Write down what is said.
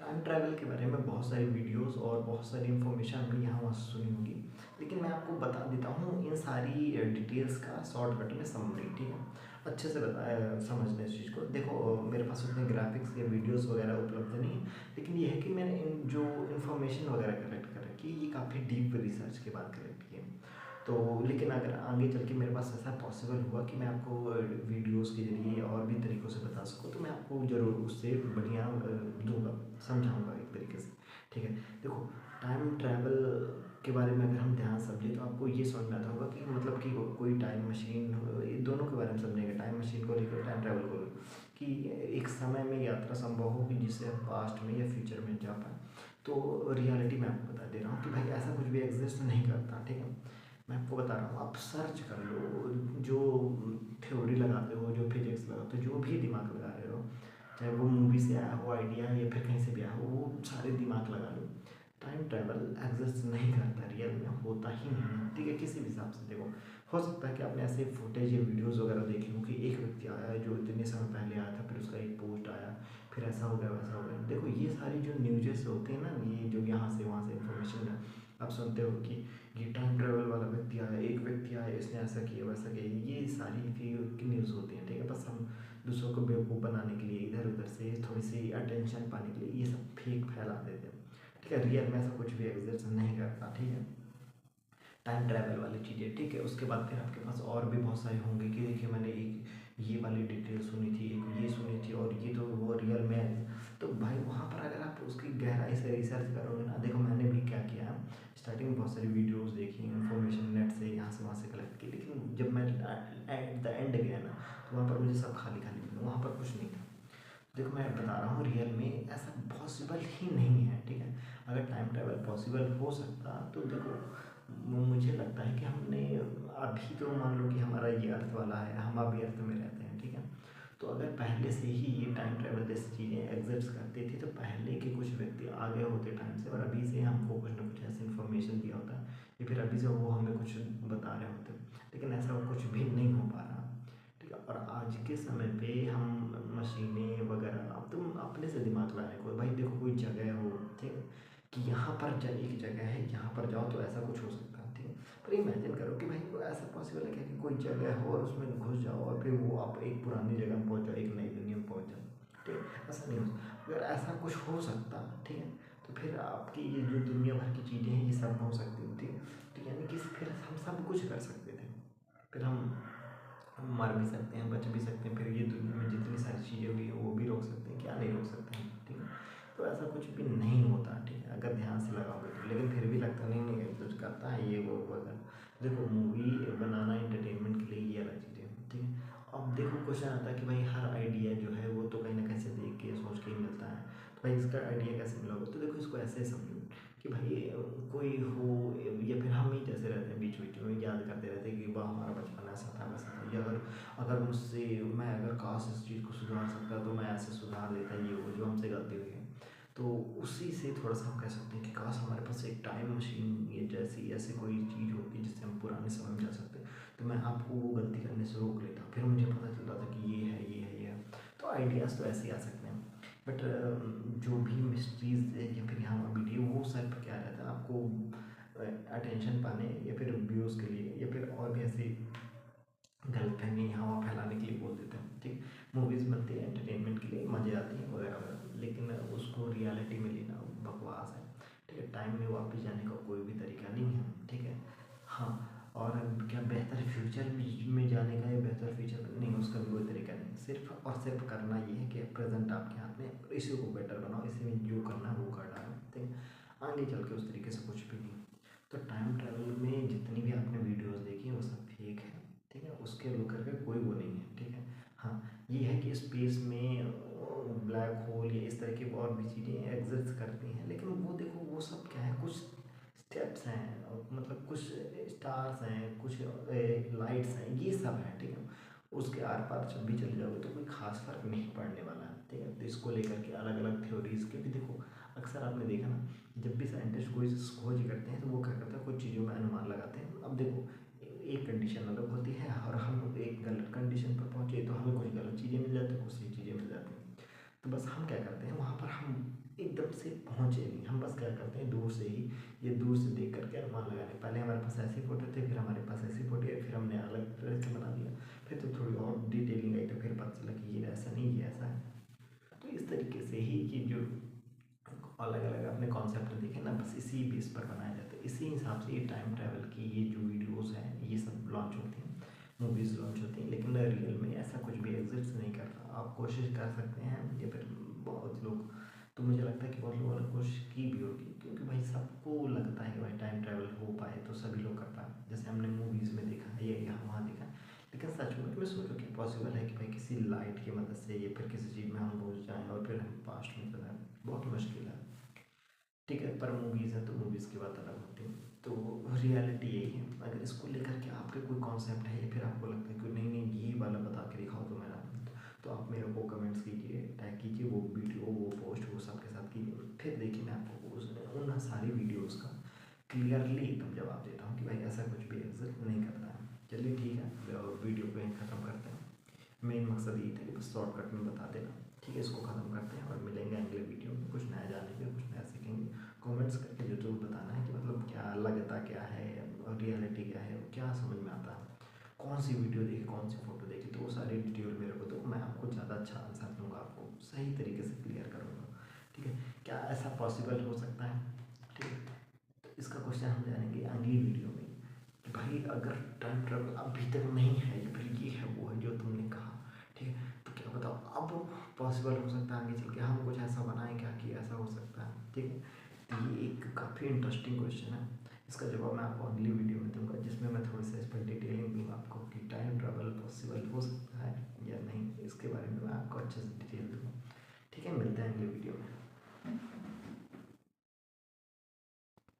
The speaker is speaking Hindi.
टाइम ट्रैवल के बारे में बहुत सारी वीडियोस और बहुत सारी इन्फॉर्मेशन हमने यहाँ वहाँ से सुनी होगी, लेकिन मैं आपको बता देता हूँ इन सारी डिटेल्स का शॉर्टकट में समरी, ठीक है। अच्छे से बताया समझने इस चीज़ को। देखो मेरे पास उतने ग्राफिक्स या वीडियोस वगैरह उपलब्ध नहीं है, लेकिन ये है कि मैंने इन जो इन्फॉर्मेशन वगैरह कलेक्ट कर रखी है ये काफ़ी डीप रिसर्च के बाद कलेक्ट की है। तो लेकिन अगर आगे चल के मेरे पास ऐसा पॉसिबल हुआ कि मैं आपको वीडियोस के ज़रिए और भी तरीक़ों से बता सकूँ, तो मैं आपको ज़रूर उससे बढ़िया दूँगा, समझाऊँगा एक तरीके से, ठीक है। देखो टाइम ट्रैवल के बारे में अगर हम ध्यान समझें तो आपको ये समझ में आता होगा कि मतलब कि कोई टाइम मशीन, ये दोनों के बारे में समझेंगे, टाइम मशीन को लेकर टाइम ट्रैवल को लेकर, कि एक समय में यात्रा संभव हो कि जिससे हम पास्ट में या फ्यूचर में जा पाएँ। तो रियलिटी में आपको बता दे रहा हूँ कि भाई ऐसा कुछ भी एग्जिस्ट नहीं करता, ठीक है। मैं आपको बता रहा हूँ, आप सर्च कर लो, जो थ्योरी लगाते हो, जो फिजिक्स लगाते हो, जो भी दिमाग लगा रहे हो, चाहे वो मूवी से आया हो आइडिया या फिर कहीं से भी आया हो, वो सारे दिमाग लगा लो, टाइम ट्रैवल एग्जिस्ट नहीं करता, रियल में होता ही नहीं है, ठीक है। किसी भी हिसाब से देखो, हो सकता है कि आपने ऐसे फुटेज या वीडियोज़ वगैरह देखे हो कि एक व्यक्ति आया है जो इतने समय पहले आया था, फिर उसका एक पोस्ट आया, फिर ऐसा हो गया वैसा हो गया। देखो ये सारी जो न्यूज़ेस होती हैं ना, ये जो यहाँ से वहाँ से इन्फॉर्मेशन है, आप सुनते हो कि ये टाइम ट्रैवल वाला व्यक्ति आया, एक व्यक्ति आया, इसने ऐसा किया वैसा किया, ये सारी फेक न्यूज़ होती हैं, ठीक है। बस हम दूसरों को बेवकूफ़ बनाने के लिए, इधर उधर से थोड़ी सी अटेंशन पाने के लिए ये सब फेक फैला देते हैं, ठीक है। रियल में ऐसा कुछ भी एग्जिस्ट नहीं करता, ठीक है, टाइम ट्रैवल वाली चीज़ें, ठीक है। उसके बाद फिर आपके पास और भी बहुत सारे होंगे कि देखिए मैंने एक ये वाली डिटेल सुनी थी, एक ये सुनी थी, और ये तो वो रियल में है। तो भाई वहाँ पर अगर आप उसकी गहराई से रिसर्च करोगे ना, देखो मैंने भी क्या किया, स्टार्टिंग में बहुत सारी वीडियोस देखी, इन्फॉर्मेशन नेट से यहाँ से वहाँ से कलेक्ट की, लेकिन जब मैं एट द एंड गया ना, तो वहाँ पर मुझे सब खाली खाली मिला, वहाँ पर कुछ नहीं था। देखो मैं बता रहा हूँ रियल में ऐसा पॉसिबल ही नहीं है, ठीक है। अगर टाइम ट्रैवल पॉसिबल हो सकता तो देखो मुझे लगता है कि हमने अभी तो मान लो कि हमारा ये अर्थ वाला है, हम अभी अर्थ में रहते हैं, ठीक है। तो अगर पहले से ही ये टाइम ट्रैवल जैसी चीज़ें एग्जिस्ट करती थी, तो पहले के कुछ व्यक्ति आगे होते टाइम से और अभी से हमको कुछ ना कुछ ऐसी इन्फॉर्मेशन दिया होता है, या फिर अभी से वो हमें कुछ बता रहे होते, लेकिन ऐसा कुछ भी नहीं हो पा रहा, ठीक है। और आज के समय पे हम मशीनें वगैरह, अब तुम अपने से दिमाग लगाने को, भाई देखो कोई जगह हो, ठीक है, कि यहाँ पर एक जगह है, यहाँ पर जाओ तो ऐसा कुछ हो सकता है, ठीक है। पर इमेजिन करो कि भाई वो ऐसा पॉसिबल है क्या कि कोई जगह हो और उसमें घुस जाओ और फिर वो आप एक पुरानी जगह में पहुँच जाओ, एक नई दुनिया में पहुँच जाओ, ठीक है। ऐसा नहीं हो सकता। अगर ऐसा कुछ हो सकता, ठीक है, तो फिर आपकी ये जो दुनिया भर की चीज़ें हैं ये सब हो सकती थी, तो यानी कि फिर हम सब कुछ कर सकते थे, फिर हम मर भी सकते हैं, बच भी सकते हैं, फिर ये दुनिया में जितनी सारी चीज़ें हुई है वो भी रोक सकते हैं, क्या नहीं रोक सकते हैं, ठीक है। तो ऐसा कुछ भी नहीं होता, ठीक है, अगर ध्यान से लगाओगे तो। लेकिन फिर भी लगता नहीं नहीं कुछ करता है ये वो वगैरह। देखो मूवी बनाना एंटरटेनमेंट के लिए ये अलग चीज़ है, ठीक है। अब देखो क्वेश्चन आता है कि भाई हर आइडिया जो है वो तो कहीं ना कहीं से देख के सोच के ही मिलता है, तो भाई इसका आइडिया कैसे मिला होगा। तो देखो इसको ऐसे समझो कि भाई कोई हो, या फिर हम ही जैसे रहते हैं बीच बीच में याद करते रहते हैं कि वाह हमारा बचपन ऐसा था वैसा था, या अगर अगर मुझसे मैं अगर काश इस चीज़ को सुधार सकता तो मैं ऐसे सुधार देता, ये वो जो हमसे गलती हुई है। तो उसी से थोड़ा सा हम कह सकते हैं कि काश हमारे पास एक टाइम मशीन ये जैसी ऐसी कोई चीज़ होती जिससे हम पुराने समय में जा सकते, तो मैं आपको वो गलती करने से रोक लेता, फिर मुझे पता चलता था कि ये है ये है ये है। तो आइडियाज़ तो ऐसे ही आ सकते हैं, बट जो भी मिस्ट्रीज़ या फिर यहाँ वीडियो वो सिर्फ क्या रहता है, आपको अटेंशन पाने या फिर व्यूज़ के लिए या फिर और भी ऐसी गलतफहमी हवा फैलाने के लिए बोल देते हैं, ठीक। मूवीज़ बनती है एंटरटेनमेंट के लिए, मज़े आती हैं वगैरह वगैरह, लेकिन उसको रियलिटी में लेना बकवास है, ठीक है। टाइम में वापस जाने का कोई भी तरीका नहीं है, ठीक है। हाँ, और क्या बेहतर फ्यूचर में जाने का या बेहतर फ्यूचर नहीं, उसका भी कोई तरीका नहीं, सिर्फ और सिर्फ करना ये है कि प्रेजेंट आपके हाथ में, इसी को बेटर बनाओ, इसी में जो करना है वो कर डालो, ठीक है। आगे चल के उस तरीके से कुछ भी नहीं। तो टाइम ट्रैवल में जितनी भी आपने वीडियोस देखी वो सब फेक है, ठीक है, उसके होकर के कोई वो नहीं है, ठीक है। हाँ, ये है कि स्पेस में ब्लैक होल या इस तरह की और भी चीज़ें एग्जिस्ट करती हैं, लेकिन वो देखो वो सब क्या है, कुछ स्टेप्स हैं, मतलब कुछ स्टार्स हैं, कुछ लाइट्स हैं, ये सब है, ठीक है। उसके आर पार जब भी चले जाओगे तो कोई खास फर्क नहीं पड़ने वाला है, ठीक है। तो इसको लेकर के अलग अलग थ्योरीज के भी देखो, अक्सर आपने देखा ना, जब भी साइंटिस्ट कोई खोज करते हैं तो वो क्या करते हैं, कुछ चीज़ों में अनुमान लगाते हैं। अब देखो एक कंडीशन अलग होती है और हम एक गलत कंडीशन पर पहुँचे तो हमें कुछ गलत चीज़ें मिल जाती हैं, कुछ सही चीज़ें मिल जाती हैं। तो बस हम क्या करते हैं वहाँ पर हम एकदम से से पहुँचे नहीं, हम बस क्या करते हैं दूर से ही, ये दूर से देख करके अनुमान लगाने, पहले हमारे पास ऐसी फ़ोटो थी, फिर हमारे पास ऐसी फ़ोटो है, फिर हमने अलग तरह से बना दिया, फिर तो थोड़ी और डिटेलिंग आई तो फिर पता चला कि ये ऐसा नहीं, ये ऐसा है। तो इस तरीके से ही कि जो अलग अलग अपने कॉन्सेप्ट देखे ना, बस इसी बेस पर बनाया जाता है। इसी हिसाब से ये टाइम ट्रैवल की ये जो वीडियोस हैं ये सब लॉन्च होती हैं, मूवीज़ लॉन्च होती हैं, लेकिन रियल में ऐसा कुछ भी एग्जिस्ट नहीं करता। आप कोशिश कर सकते हैं या फिर बहुत लोग, तो मुझे लगता है कि बहुत लोगों ने कोशिश की भी होगी, क्योंकि भाई सबको लगता है कि भाई टाइम ट्रैवल हो पाए तो सभी लोग कर पाए, जैसे हमने मूवीज़ में देखा है या यहाँ वहाँ देखा है। लेकिन सच में सोचो कि पॉसिबल है कि भाई किसी लाइट की मदद से या फिर किसी चीज़ में हम पहुँच जाएँ और फिर हम पास्ट में चले जाएँ? बहुत मुश्किल है। ठीक है, पर मूवीज़ है तो मूवीज़ की बात अलग होती है। तो रियलिटी यही है। अगर इसको लेकर के आपके कोई कॉन्सेप्ट है या फिर आपको लगता है कि नहीं नहीं ये वाला बता के दिखाओ तो मेरा, तो आप मेरे को कमेंट्स कीजिए, टैग कीजिए, वो वीडियो वो पोस्ट वो सबके साथ कीजिए। फिर देखिए मैं आपको उन सारी वीडियोज़ का क्लियरली एकदम जवाब देता हूँ कि भाई ऐसा कुछ भी एग्जिस्ट नहीं करता है। चलिए ठीक है, वीडियो को यहीं ख़त्म करते हैं। मेन मकसद ये था कि बस शॉर्टकट में बता देना। ठीक है, इसको ख़त्म करते हैं और मिलेंगे अगले वीडियो में, कुछ नया जानेंगे, कुछ नया सीखेंगे। कमेंट्स करके ज़रूर बताना है कि मतलब क्या लगता क्या है और रियलिटी क्या है, क्या समझ में आता है, कौन सी वीडियो देखी, कौन सी फ़ोटो देखी, तो वो सारी डिटेल मेरे को दो, मैं आपको ज़्यादा अच्छा आंसर दूँगा, आपको सही तरीके से क्लियर करूँगा। ठीक है, क्या ऐसा पॉसिबल हो सकता है? ठीक है, तो इसका क्वेश्चन हम जानेंगे अगली वीडियो में कि भाई अगर टाइम ट्रैवल अभी तक नहीं है या फिर ये है वो है जो तुमने कहा, ठीक है, तो क्या बताओ अब पॉसिबल हो सकता है आगे चल के हम कुछ ऐसा बनाएं क्या कि ऐसा हो सकता है? ठीक है, तो ये एक काफ़ी इंटरेस्टिंग क्वेश्चन है। इसका जवाब मैं आपको अगली वीडियो में दूंगा, जिसमें मैं थोड़ी सी इस पर डिटेलिंग दूंगा आपको कि टाइम ट्रैवल पॉसिबल हो सकता है या नहीं, इसके बारे में मैं आपको अच्छे से डिटेल दूंगा। ठीक है, मिलते हैं अगली वीडियो में।